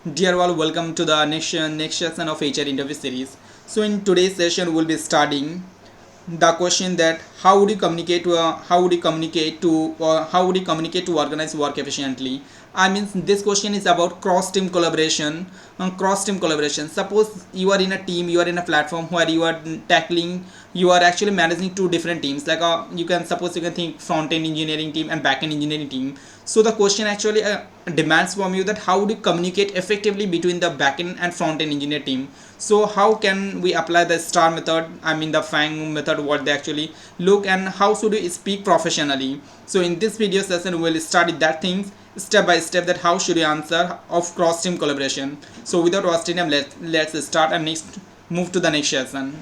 Dear all, welcome to the next session of HR interview series. So in today's session, we'll be studying the question that how would you communicate to organize work efficiently. I mean, this question is about cross team collaboration. Suppose you are in a team, you are in a platform where you are actually managing two different teams, like you can think front end engineering team and back end engineering team. So the question actually demands from you that how would you communicate effectively between the backend and front end engineer team. So how can we apply the star method, I mean the FAANG method, what they actually look, and how should we speak professionally. So in this video session we'll study that things step by step, that how should we answer of cross team collaboration. So without wasting time, let's start and next move to the next session.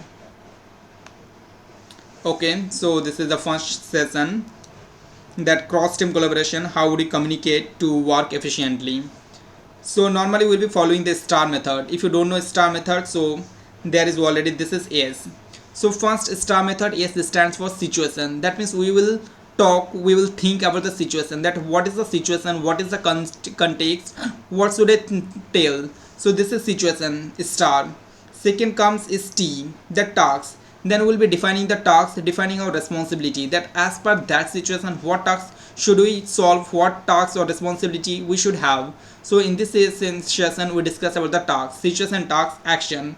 Okay, so this is the first session, that cross team collaboration, how would we communicate to work efficiently. So normally we'll be following the star method. If you don't know star method, so there is already, this is S. So first star method, S stands for situation. That means we will think about the situation, that what is the situation, what is the context, what should I tell. So this is situation, star. Second comes is T, the task. Then we'll be defining the task, defining our responsibility, that as per that situation what task should we solve, what task or responsibility we should have. So in this session we discuss about the task, situation, task, action.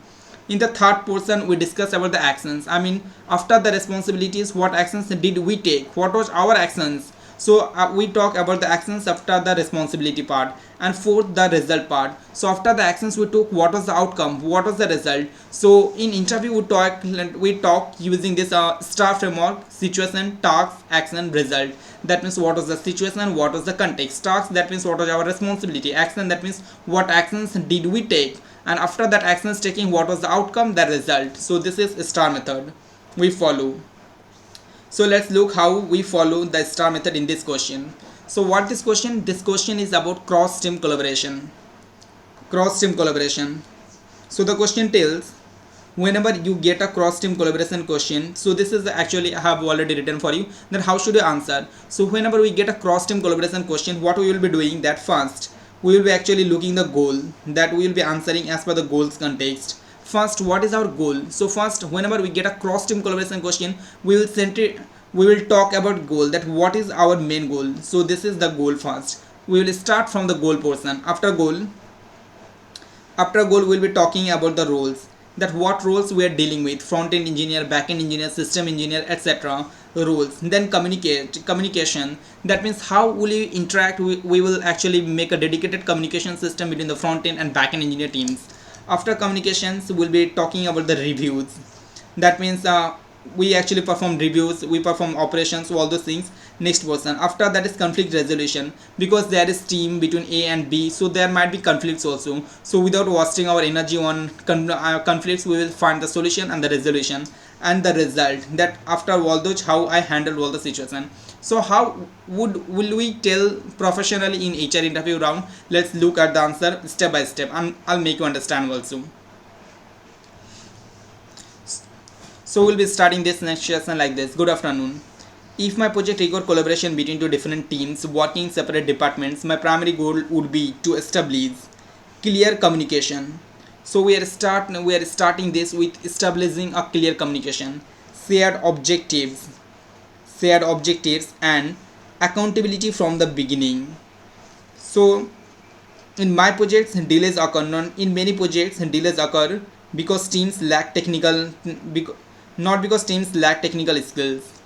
In the third portion we discuss about the actions, I mean after the responsibilities what actions did we take, what was our actions. So we talk about the actions after the responsibility part. And fourth, the result part. So after the actions we took, what was the outcome, what was the result. So in interview we talk using this star framework: situation, task, action, result. That means what was the situation, what was the context. Task, that means what was our responsibility. Action, that means what actions did we take, and after that actions taking, what was the outcome, the result. So this is star method we follow. So let's look how we follow the star method in this question. So what this question? This question is about cross team collaboration. Cross team collaboration. So the question tells, whenever you get a cross team collaboration question, so this is actually I have already written for you, that how should you answer. So whenever we get a cross team collaboration question, what we will be doing, that first we will be actually looking the goal, that we will be answering as per the goals context. First, what is our goal? So first, whenever we get a cross team collaboration question, we will talk about goal, that what is our main goal. So this is the goal. First we will start from the goal portion. After goal we'll be talking about the roles, that what roles we are dealing with: front end engineer, back end engineer, system engineer, etc. roles. Then communication, that means how will you interact. We will actually make a dedicated communication system between the front end and back end engineer teams. After communications we'll be talking about the reviews. That means we actually perform reviews, we perform operations, all those things. Next person, after that is conflict resolution, because there is team between A and B, so there might be conflicts also. So without wasting our energy on conflicts, we will find the solution and the resolution. And the result, that after all those, how I handled all the situation. So how will we tell professionally in HR interview round? Let's look at the answer step by step, and I'll make you understand also. So we'll be starting this next session like this. Good afternoon. If my project requires collaboration between two different teams working in separate departments, my primary goal would be to establish clear communication. So we are starting this with establishing a clear communication, shared objectives, and accountability from the beginning. So in my projects delays occur, in many projects delays occur because teams lack technical, not because teams lack technical skills,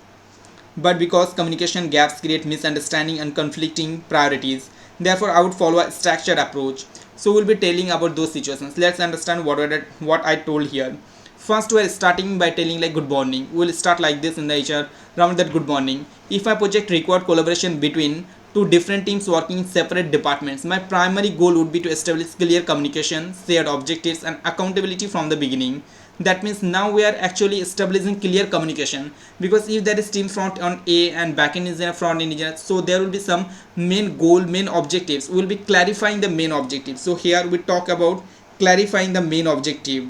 but because communication gaps create misunderstanding and conflicting priorities. Therefore I would follow a structured approach. So we'll be telling about those situations. Let's understand what I told here. First we are starting by telling like good morning. We'll start like this in the HR round, that good morning. If my project required collaboration between two different teams working in separate departments, my primary goal would be to establish clear communication, shared objectives, and accountability from the beginning. That means now we are actually establishing clear communication, because if there is team front on A and backend is in a front engineer, so there will be some main goal, main objectives. We will be clarifying the main objective. So here we talk about clarifying the main objective.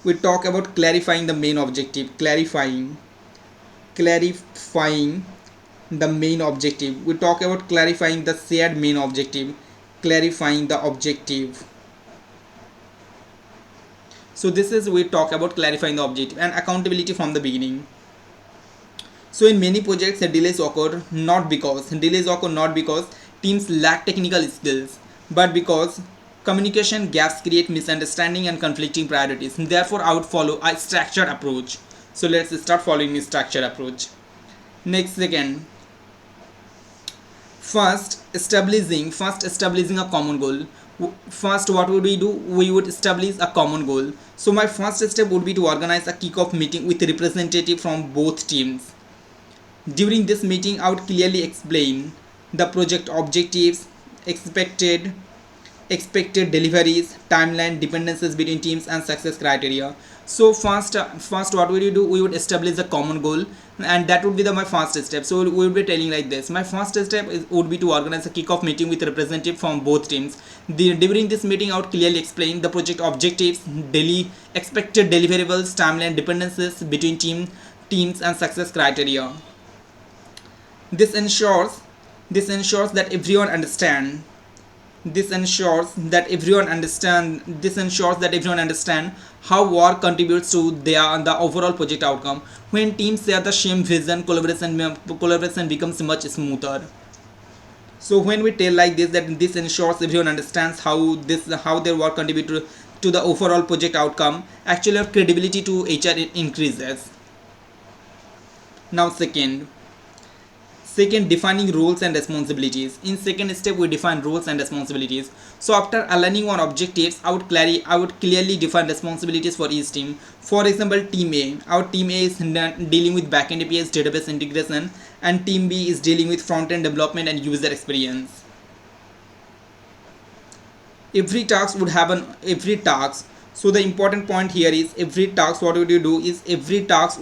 We talk about clarifying the main objective, clarifying the main objective. We talk about clarifying the shared main objective, clarifying the objective. So this is we talk about clarifying the objective and accountability from the beginning. So in many projects delays occur not because teams lack technical skills, but because communication gaps create misunderstanding and conflicting priorities. Therefore I would follow a structured approach. So let's start following a structured approach. Next, second, first establishing a common goal. First, what would we do? We would establish a common goal. So my first step would be to organize a kickoff meeting with representative from both teams. During this meeting I would clearly explain the project objectives, expected deliveries, timeline, dependencies between teams, and success criteria. So first what would you do? We would establish a common goal, and that would be my first step. So we would be telling like this: my first step would be to organize a kickoff meeting with representative from both teams. During this meeting I would clearly explain the project objectives, daily expected deliverables, timeline, dependencies between teams, and success criteria. This ensures that everyone understand how work contributes to the overall project outcome. When teams share the same vision, collaboration becomes much smoother. So when we tell like this, that this ensures everyone understands how their work contributes to the overall project outcome, actually our credibility to HR increases. Now second, defining roles and responsibilities. In second step we define roles and responsibilities. So after aligning on objectives, I would clearly define responsibilities for each team. For example, team A, our team A is dealing with backend APIs, database integration, and team B is dealing with front-end development and user experience. Every task. So the important point here is every task. What would you do is every task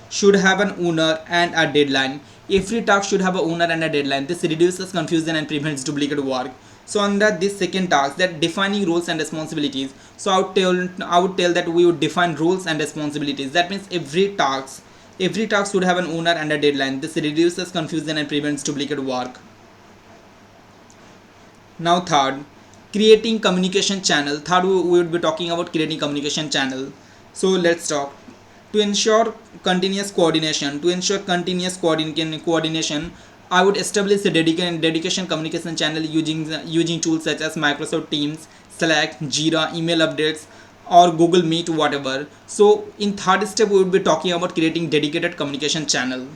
should have an owner and a deadline. Every task should have an owner and a deadline. This reduces confusion and prevents duplicate work. So under this second task, that defining roles and responsibilities. So I would tell that we would define roles and responsibilities. That means every task should have an owner and a deadline. This reduces confusion and prevents duplicate work. Now third, creating communication channel. Third, we would be talking about creating communication channel. So let's talk. To ensure continuous coordination, I would establish a dedication communication channel using tools such as Microsoft Teams, Slack, Jira, email updates, or Google Meet, whatever. So in third step we would be talking about creating dedicated communication channel.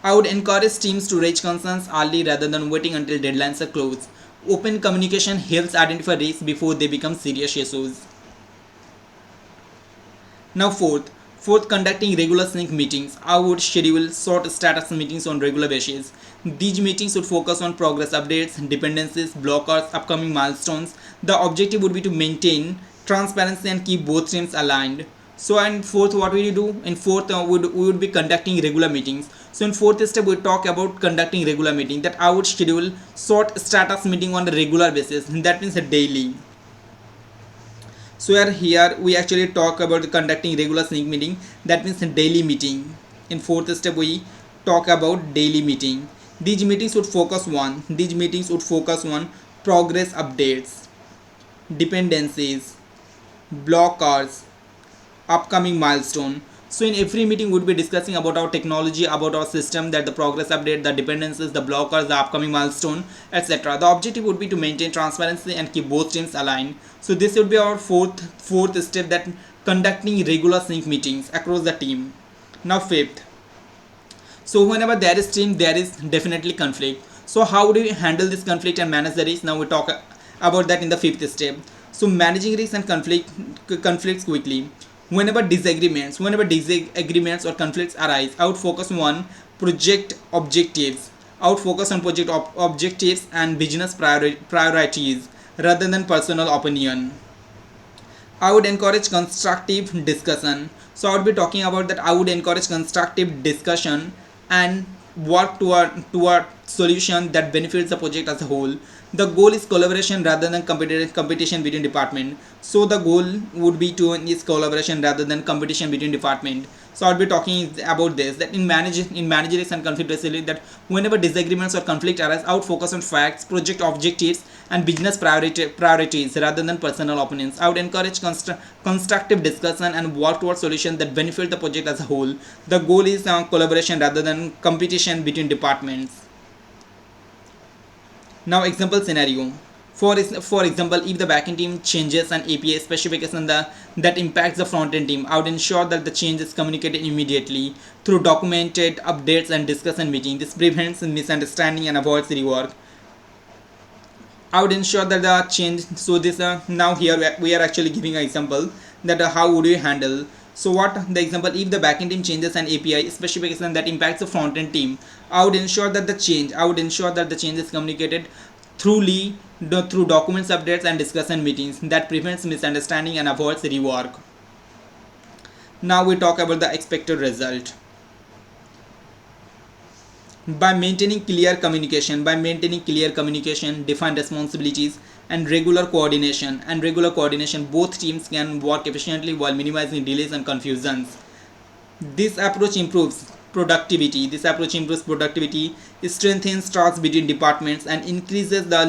I would encourage teams to raise concerns early rather than waiting until deadlines are closed. Open communication helps identify risks before they become serious issues. Now fourth, conducting regular sync meetings. I would schedule short status meetings on regular basis. These meetings would focus on progress updates, dependencies, blockers, upcoming milestones. The objective would be to maintain transparency and keep both teams aligned. So and fourth, what will you do? In fourth, we would be conducting regular meetings. So in fourth step we talk about conducting regular meeting, that I would schedule short status meeting on a regular basis. That means a daily. So here we actually talk about conducting regular sync meeting. That means a daily meeting. In fourth step we talk about daily meeting. These meetings would focus on progress updates, dependencies, blockers, upcoming milestone. So in every meeting we would be discussing about our technology, about our system, that the progress update, the dependencies, the blockers, the upcoming milestone, etc. The objective would be to maintain transparency and keep both teams aligned. So this would be our fourth step, that conducting regular sync meetings across the team. Now fifth. So whenever there is team, there is definitely conflict. So how do we handle this conflict and manage the risk? Now we talk about that in the fifth step. So managing risks and conflicts quickly. Whenever disagreements or conflicts arise, I would focus on project objectives. And business priorities rather than personal opinion. I would encourage constructive discussion. So I would be talking about that. I would encourage constructive discussion and work toward solution that benefits the project as a whole. The goal is collaboration rather than competition between department. So the goal would be is collaboration rather than competition between department. So I'll be talking about this, that in managerial and conflict resolution, that whenever disagreements or conflict arise, I would focus on facts, project objectives, and business priorities rather than personal opinions. I would encourage constructive discussion and work towards solutions that benefit the project as a whole. The goal is collaboration rather than competition between departments. Now example scenario. For example, if the backend team changes an API specification that impacts the front-end team, I would ensure that the change is communicated immediately through documented updates and discussion meeting. This prevents misunderstanding and avoids rework. I would ensure that the change, so this now here we are actually giving an example that how would you handle. So what the example, if the backend team changes an API specification that impacts the front-end team, I would ensure that the change is communicated through documents updates and discussion meetings. That prevents misunderstanding and avoids rework. Now we talk about the expected result. By maintaining clear communication, define responsibilities and regular coordination, both teams can work efficiently while minimizing delays and confusions. This approach improves productivity, strengthens trust between departments, and increases the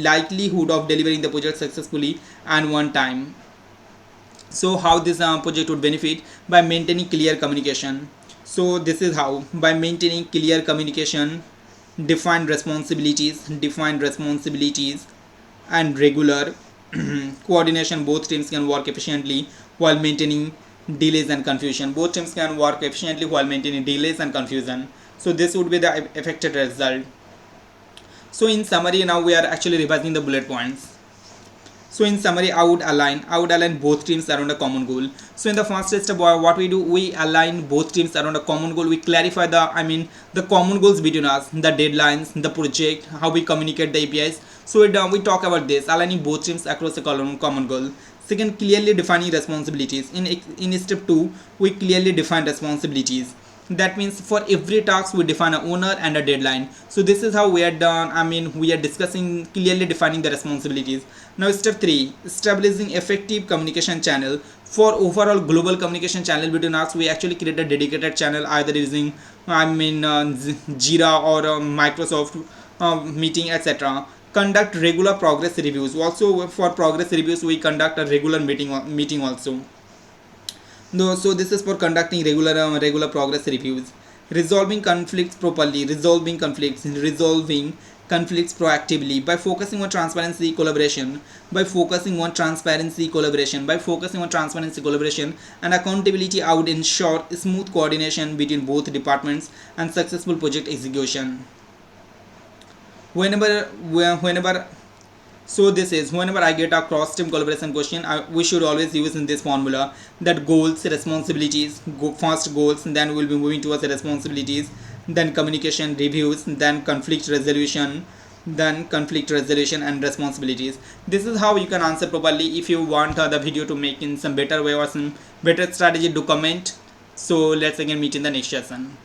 likelihood of delivering the project successfully and on time. So how this project would benefit? By maintaining clear communication. So this is how, by maintaining clear communication, defined responsibilities and regular coordination, both teams can work efficiently while maintaining delays and confusion. So this would be the affected result. So in summary, now we are actually revising the bullet points. So in summary, I would align both teams around a common goal. So in the first step, what we do, we align both teams around a common goal. We clarify the common goals between us, the deadlines, the project, how we communicate the APIs. So we talk about this, aligning both teams across a common goal. Second, clearly defining responsibilities. In step 2, we clearly define responsibilities. That means for every task we define an owner and a deadline. So this is how we are done. We are discussing clearly defining the responsibilities. Now step 3, establishing effective communication channel. For overall global communication channel between us, we actually create a dedicated channel, either using Jira or Microsoft meeting, etc. Conduct regular progress reviews. Also for progress reviews, we conduct a regular meeting also. No, so this is for conducting regular progress reviews. Resolving conflicts properly, resolving conflicts proactively by focusing on transparency, collaboration, and accountability. I would ensure smooth coordination between both departments and successful project execution. Whenever I get a cross team collaboration question, we should always use in this formula, that goals, responsibilities, first goals, then we'll be moving towards the responsibilities, then communication, reviews, then conflict resolution and responsibilities. This is how you can answer properly. If you want the video to make in some better way or some better strategy, do comment. So let's again meet in the next session.